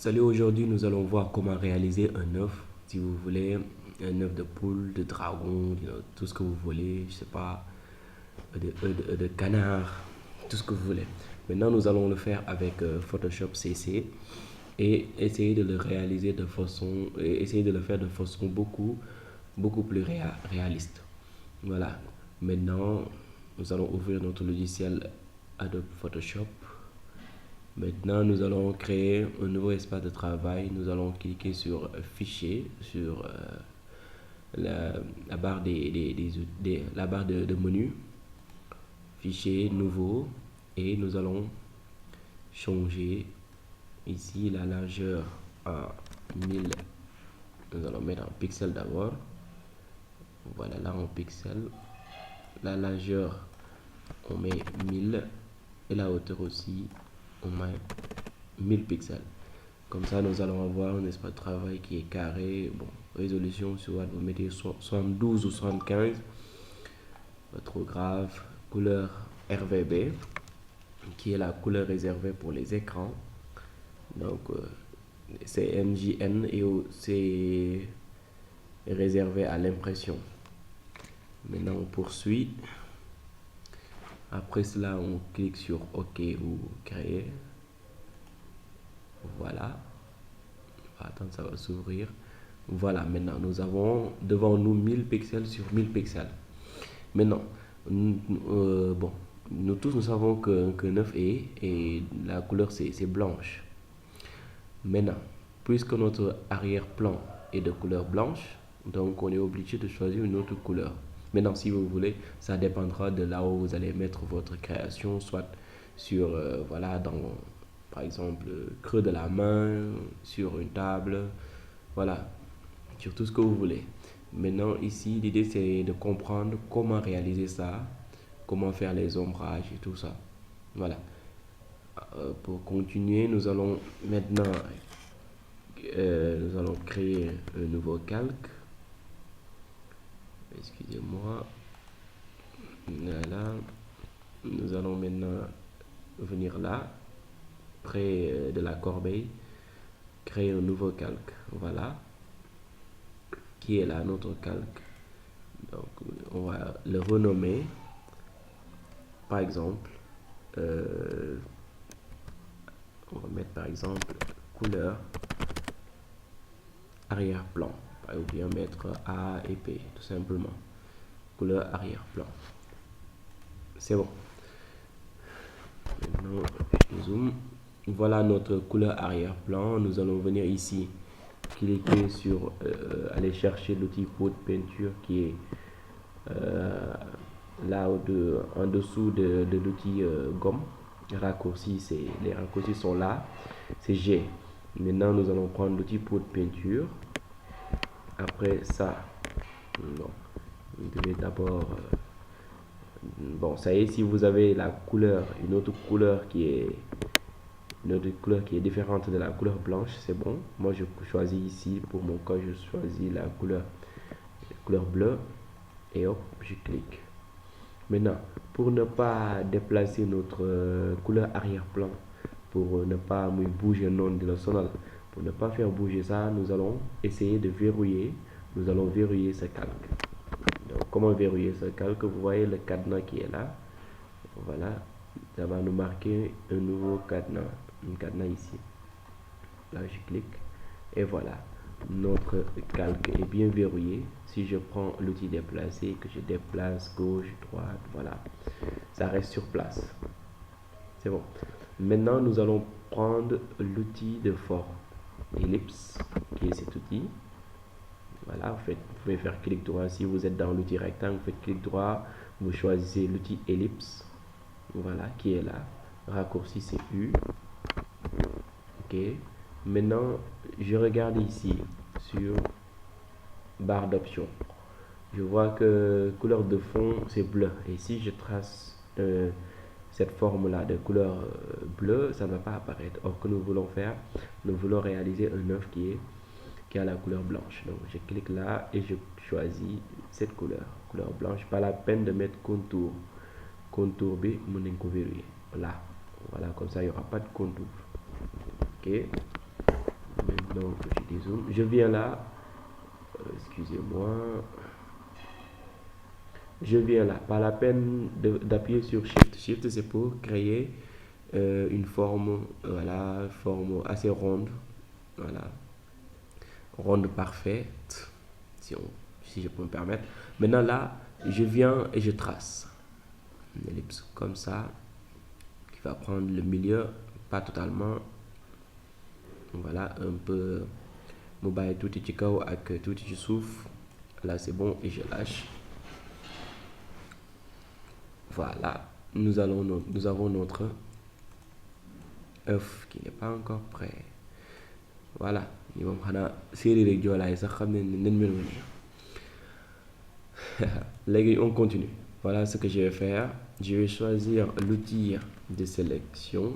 Salut, aujourd'hui nous allons voir comment réaliser un œuf, si vous voulez, un œuf de poule, de dragon, tout ce que vous voulez, je sais pas, de canard, tout ce que vous voulez. Maintenant nous allons le faire avec Photoshop CC et essayer de le réaliser de façon, essayer de le faire de façon beaucoup plus réaliste. Voilà, maintenant nous allons ouvrir notre logiciel Adobe Photoshop. Maintenant, nous allons créer un nouveau espace de travail. Nous allons cliquer sur Fichier, sur la barre, la barre de menu, Fichier, Nouveau, et nous allons changer ici la largeur à 1000. Nous allons mettre en pixels d'abord. Voilà, là en pixels. La largeur, on met 1000 et la hauteur aussi, on met 1000 pixels. Comme ça, nous allons avoir un espace de travail qui est carré. Bon, résolution, soit vous mettez 72 ou 75. Pas trop grave. Couleur RGB, qui est la couleur réservée pour les écrans. Donc, c'est MJN et c'est réservé à l'impression. Maintenant, on poursuit. Après cela, on clique sur OK ou créer. Voilà. Attends, ça va s'ouvrir. Voilà, maintenant nous avons devant nous 1000 pixels sur 1000 pixels. Maintenant, bon, nous tous nous savons qu'un œuf est et la couleur c'est blanche. Maintenant, puisque notre arrière-plan est de couleur blanche, donc on est obligé de choisir une autre couleur. Maintenant, si vous voulez, ça dépendra de là où vous allez mettre votre création, soit sur, voilà, dans, par exemple, le creux de la main, sur une table, voilà, sur tout ce que vous voulez. Maintenant, ici, l'idée c'est de comprendre comment réaliser ça, comment faire les ombrages et tout ça. Voilà. Pour continuer, nous allons maintenant nous allons créer un nouveau calque. Excusez-moi. Voilà. Nous allons maintenant venir là, près de la corbeille, créer un nouveau calque. Voilà. Qui est là, notre calque. Donc, on va le renommer. Par exemple, on va mettre par exemple couleur arrière-plan, ou bien mettre A et P, tout simplement. Couleur arrière-plan. C'est bon. Maintenant, je zoome. Voilà notre couleur arrière-plan. Nous allons venir ici, cliquer sur, aller chercher l'outil pot de peinture qui est là en dessous de l'outil gomme. Raccourci, les raccourcis sont là. C'est G. Maintenant, nous allons prendre l'outil pot de peinture. Après ça, bon, vous devez d'abord bon, ça y est, si vous avez la couleur, une autre couleur qui est différente de la couleur blanche, c'est bon. Moi, je choisis ici, pour mon cas, je choisis la couleur bleue et hop, je clique. Maintenant, pour ne pas déplacer notre couleur arrière-plan, pour ne pas bouger non de la sonal, pour ne pas faire bouger ça, nous allons essayer de verrouiller. Nous allons verrouiller ce calque. Donc, comment verrouiller ce calque? Vous voyez le cadenas qui est là. Voilà, ça va nous marquer un nouveau cadenas, un cadenas ici. Là, je clique et voilà, notre calque est bien verrouillé. Si je prends l'outil déplacer, que je déplace gauche, droite, voilà, ça reste sur place. C'est bon. Maintenant, nous allons prendre l'outil de forme, ellipse, qui est cet outil. Voilà, vous pouvez faire clic droit. Si vous êtes dans l'outil rectangle, vous faites clic droit, vous choisissez l'outil ellipse. Voilà, qui est là. Raccourci, c'est U. Ok. Maintenant, je regarde ici sur barre d'options. Je vois que couleur de fond, c'est bleu. Et si je trace cette forme-là de couleur bleue, ça ne va pas apparaître. Or, que nous voulons faire, nous voulons réaliser un œuf qui a la couleur blanche. Donc, je clique là et je choisis cette couleur blanche. Pas la peine de mettre contour. Contour B, mon verrouiller. Là, voilà, comme ça, il n'y aura pas de contour. Ok. Donc je dézoome, je viens là, excusez-moi, je viens là, pas la peine d'appuyer sur Shift. Shift c'est pour créer une forme, voilà, forme assez ronde, voilà, ronde parfaite, si je peux me permettre. Maintenant là, je viens et je trace une ellipse comme ça, qui va prendre le milieu, pas totalement, voilà, un peu, mu bàyyi tuuti ci kaw ak tuuti ci suuf. Là c'est bon et je lâche. Voilà, nous avons notre œuf qui n'est pas encore prêt. Voilà, ñi moom xanaa séeréer rek joolaay sax xam ne nañ mel léegi on continue. Voilà ce que je vais faire. Je vais choisir l'outil de sélection.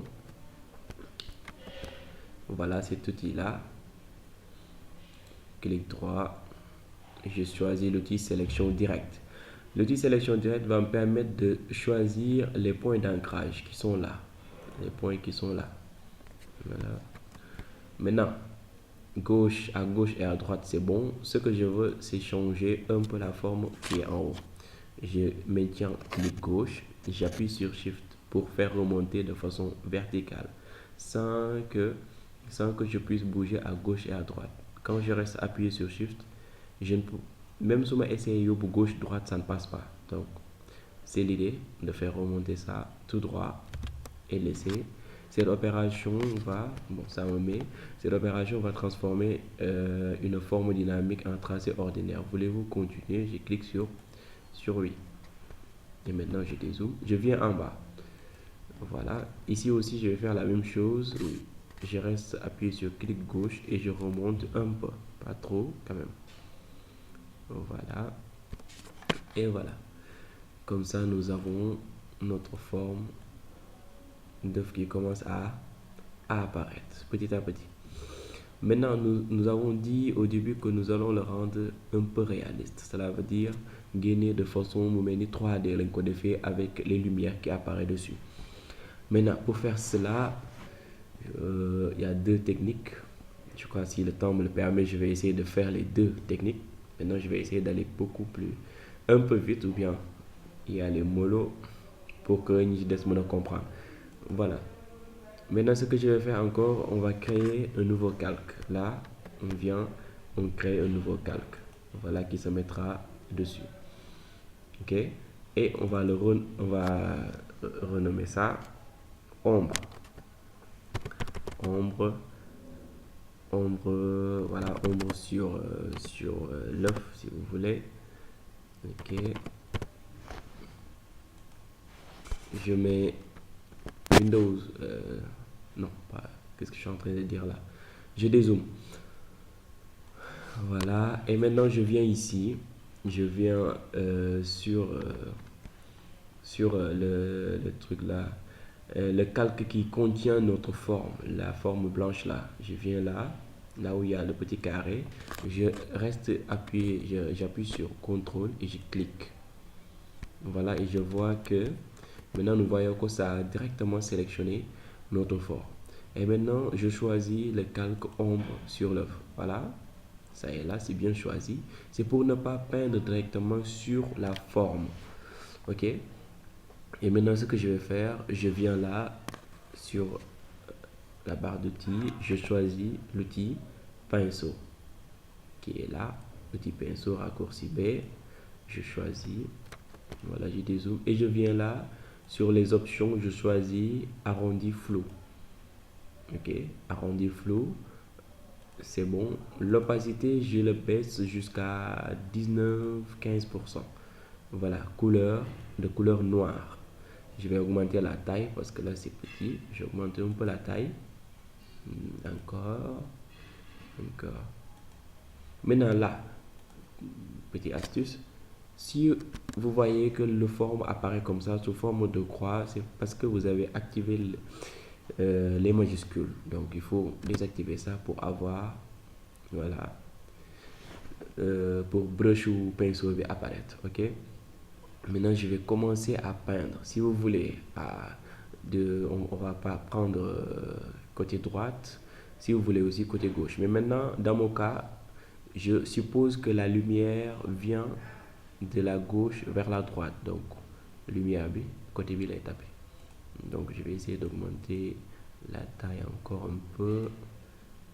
Voilà cet outil-là. Clic droit. Je choisis l'outil sélection directe. L'outil sélection directe va me permettre de choisir les points d'ancrage qui sont là. Les points qui sont là. Voilà. Maintenant, à gauche et à droite, c'est bon. Ce que je veux, c'est changer un peu la forme qui est en haut. Je maintiens clic gauche, j'appuie sur Shift pour faire remonter de façon verticale sans que je puisse bouger à gauche et à droite. Quand je reste appuyé sur Shift, je ne peux, même si je essaye de gauche droite, ça ne passe pas. Donc c'est l'idée de faire remonter ça tout droit et laisser. Cette opération va, cette opération va transformer une forme dynamique en tracé ordinaire. Voulez-vous continuer? Je clique sur oui. Et maintenant je dézoome. Je viens en bas. Voilà. Ici aussi je vais faire la même chose. Je reste appuyé sur clic gauche et je remonte un peu. Pas trop quand même. Voilà. Et voilà. Comme ça nous avons notre forme d'œuf qui commence à apparaître petit à petit. Maintenant, nous avons dit au début que nous allons le rendre un peu réaliste. Cela veut dire gagner de façon 3D avec les lumières qui apparaissent dessus. Maintenant, pour faire cela, il y a deux techniques. Je crois que si le temps me le permet, je vais essayer de faire les deux techniques. Maintenant, je vais essayer d'aller un peu vite, ou bien il y a les mollo pour que nous puissions comprendre. Voilà. Maintenant, ce que je vais faire encore, on va créer un nouveau calque. Là, on crée un nouveau calque. Voilà, qui se mettra dessus. Ok? Et on va renommer ça ombre. Voilà, ombre sur l'œuf, si vous voulez. Ok. Je mets Windows, non, pas, qu'est-ce que je suis en train de dire là? Je dézoome. Voilà, et maintenant je viens ici, je viens sur le truc là, le calque qui contient notre forme, la forme blanche là. Je viens là où il y a le petit carré, je reste appuyé, j'appuie sur CTRL et je clique. Voilà, et je vois que maintenant nous voyons que ça a directement sélectionné notre forme. Et maintenant je choisis le calque ombre sur l'œuf. Voilà, ça est là, c'est bien choisi. C'est pour ne pas peindre directement sur la forme. Ok. Et maintenant ce que je vais faire, je viens là sur la barre d'outils, je choisis l'outil pinceau qui est là, l'outil pinceau raccourci B. Je choisis, voilà, je dézoome et je viens là sur les options, je choisis arrondi flou. Ok, arrondi flou, c'est bon. L'opacité, je le baisse jusqu'à 19-15%. Voilà, de couleur noire. Je vais augmenter la taille parce que là c'est petit. Je vais augmenter un peu la taille. Encore. Maintenant là, petite astuce. Si vous voyez que le forme apparaît comme ça sous forme de croix, c'est parce que vous avez activé les majuscules. Donc il faut désactiver ça pour avoir, voilà, pour brush ou pinceau apparaître. Ok. Maintenant je vais commencer à peindre. Si vous voulez, on va pas prendre côté droite. si vous voulez aussi côté gauche. Mais maintenant, dans mon cas, je suppose que la lumière vient de la gauche vers la droite. Donc, lumière B, côté B, est tapé. Donc, je vais essayer d'augmenter la taille encore un peu.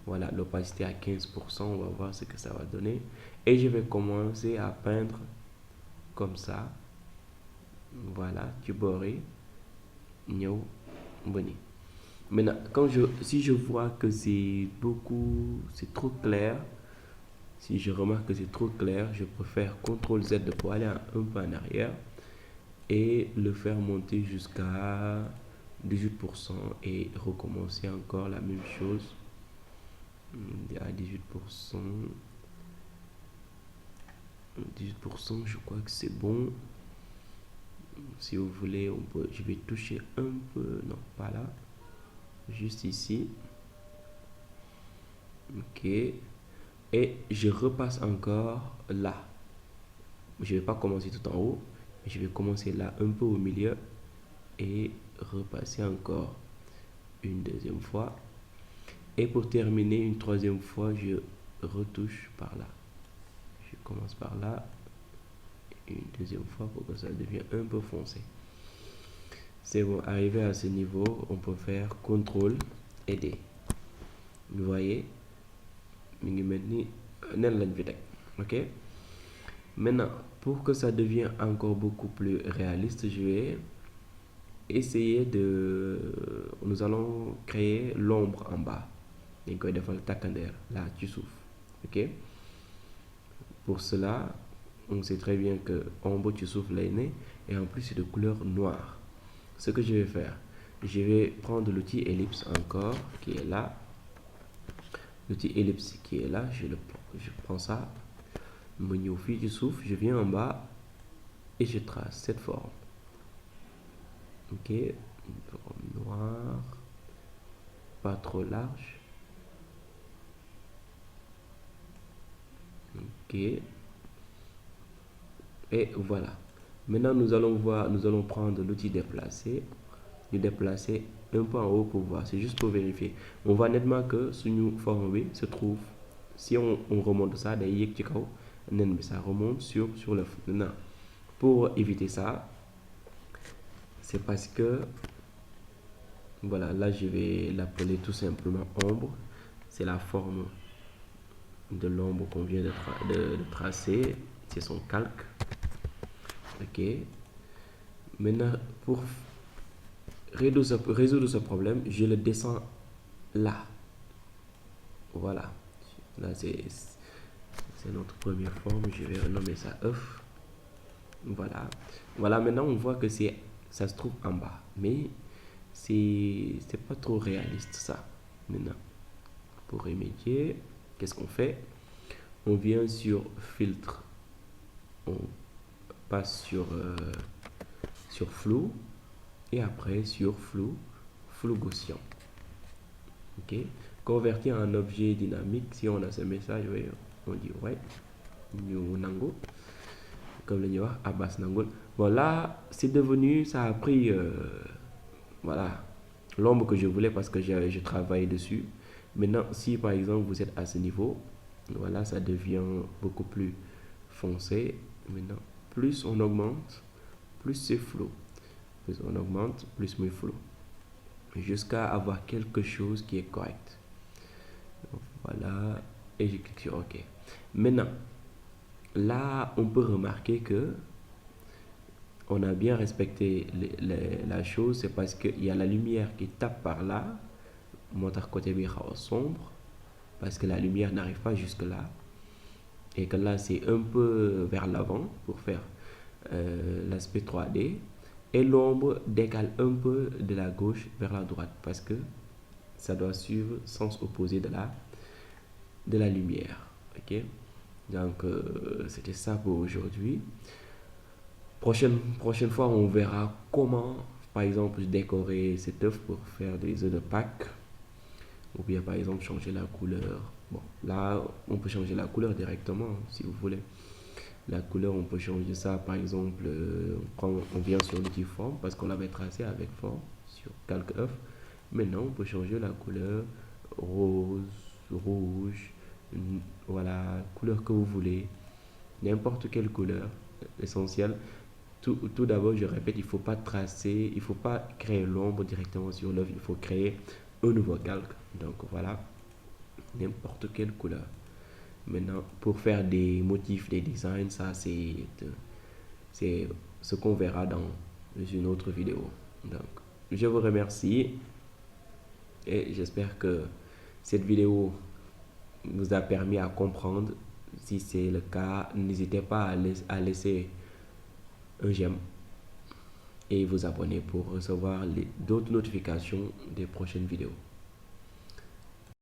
Voilà, l'opacité à 15%. On va voir ce que ça va donner. Et je vais commencer à peindre comme ça. Voilà, tu boré. Nyo, boni. Maintenant, si je vois que c'est trop clair, si je remarque que c'est trop clair, je préfère CTRL Z pour aller un peu en arrière et le faire monter jusqu'à 18% et recommencer encore la même chose à 18%. 18%, je crois que c'est bon. Si vous voulez, je vais toucher un peu, non, pas là, juste ici. Ok. Et je repasse encore là. Je ne vais pas commencer tout en haut, mais je vais commencer là un peu au milieu et repasser encore une deuxième fois. Et pour terminer une troisième fois, je retouche par là. Je commence par là. Une deuxième fois pour que ça devienne un peu foncé. C'est bon, arrivé à ce niveau, on peut faire CTRL et D. Vous voyez, ok. Maintenant, pour que ça devienne encore beaucoup plus réaliste, je vais essayer nous allons créer l'ombre en bas. Là, tu souffles. Ok. Pour cela, on sait très bien que ombre, tu souffles l'aîné et en plus c'est de couleur noire. Ce que je vais faire, je vais prendre l'outil ellipse encore qui est là. L'outil ellipse qui est là, je prends ça. Du souffle, je viens en bas et je trace cette forme. Ok, une forme noire, pas trop large. Ok, et voilà. Maintenant, nous allons prendre l'outil déplacer, le déplacer un peu en haut pour voir. C'est juste pour vérifier. On voit nettement que sous une forme B se trouve. Si on remonte ça, ça remonte sur le fond. Maintenant, pour éviter ça, c'est parce que voilà, là je vais l'appeler tout simplement ombre. C'est la forme de l'ombre qu'on vient de tracer. C'est son calque. Ok. Maintenant, pour résoudre ce problème, je le descends là. Voilà. Là, c'est notre première forme. Je vais renommer ça œuf. Voilà. Voilà, maintenant on voit que ça se trouve en bas. Mais c'est pas trop réaliste ça. Maintenant, pour remédier, qu'est-ce qu'on fait? On vient sur filtre. On passe sur flou. Et après sur flou gaussien. Ok. Convertir en objet dynamique. Si on a ce message, on dit ouais. New Nango. Comme le Abbas Nango. Bon, là, c'est devenu, ça a pris, voilà, l'ombre que je voulais parce que je travaille dessus. Maintenant, si par exemple vous êtes à ce niveau, voilà, ça devient beaucoup plus foncé. Maintenant, plus on augmente, plus c'est flou. Plus on augmente, plus c'est flou. Jusqu'à avoir quelque chose qui est correct. Donc, voilà, et je clique sur OK. Maintenant, là, on peut remarquer que on a bien respecté la chose, c'est parce qu'il y a la lumière qui tape par là, mon côté sombre, parce que la lumière n'arrive pas jusque là, et que là c'est un peu vers l'avant pour faire l'aspect 3D, et l'ombre décale un peu de la gauche vers la droite, parce que ça doit suivre le sens opposé de la lumière. Ok, donc c'était ça pour aujourd'hui. Prochaine fois, on verra comment, par exemple, décorer cet œuf pour faire des œufs de Pâques. Ou bien, par exemple, changer la couleur. Bon, là, on peut changer la couleur directement, si vous voulez. La couleur, on peut changer ça, par exemple, on vient sur l'outil forme, parce qu'on l'avait tracé avec forme, sur calque œuf. Maintenant, on peut changer la couleur rose, rouge, voilà, couleur que vous voulez, n'importe quelle couleur. L'essentiel, tout d'abord, je répète, il ne faut pas tracer, il ne faut pas créer l'ombre directement sur l'œuvre, il faut créer un nouveau calque. Donc voilà, n'importe quelle couleur. Maintenant, pour faire des motifs, des designs, ça c'est ce qu'on verra dans une autre vidéo. Donc, je vous remercie et j'espère que cette vidéo vous a permis à comprendre. Si c'est le cas, n'hésitez pas à laisser un j'aime et vous abonner pour recevoir d'autres notifications des prochaines vidéos.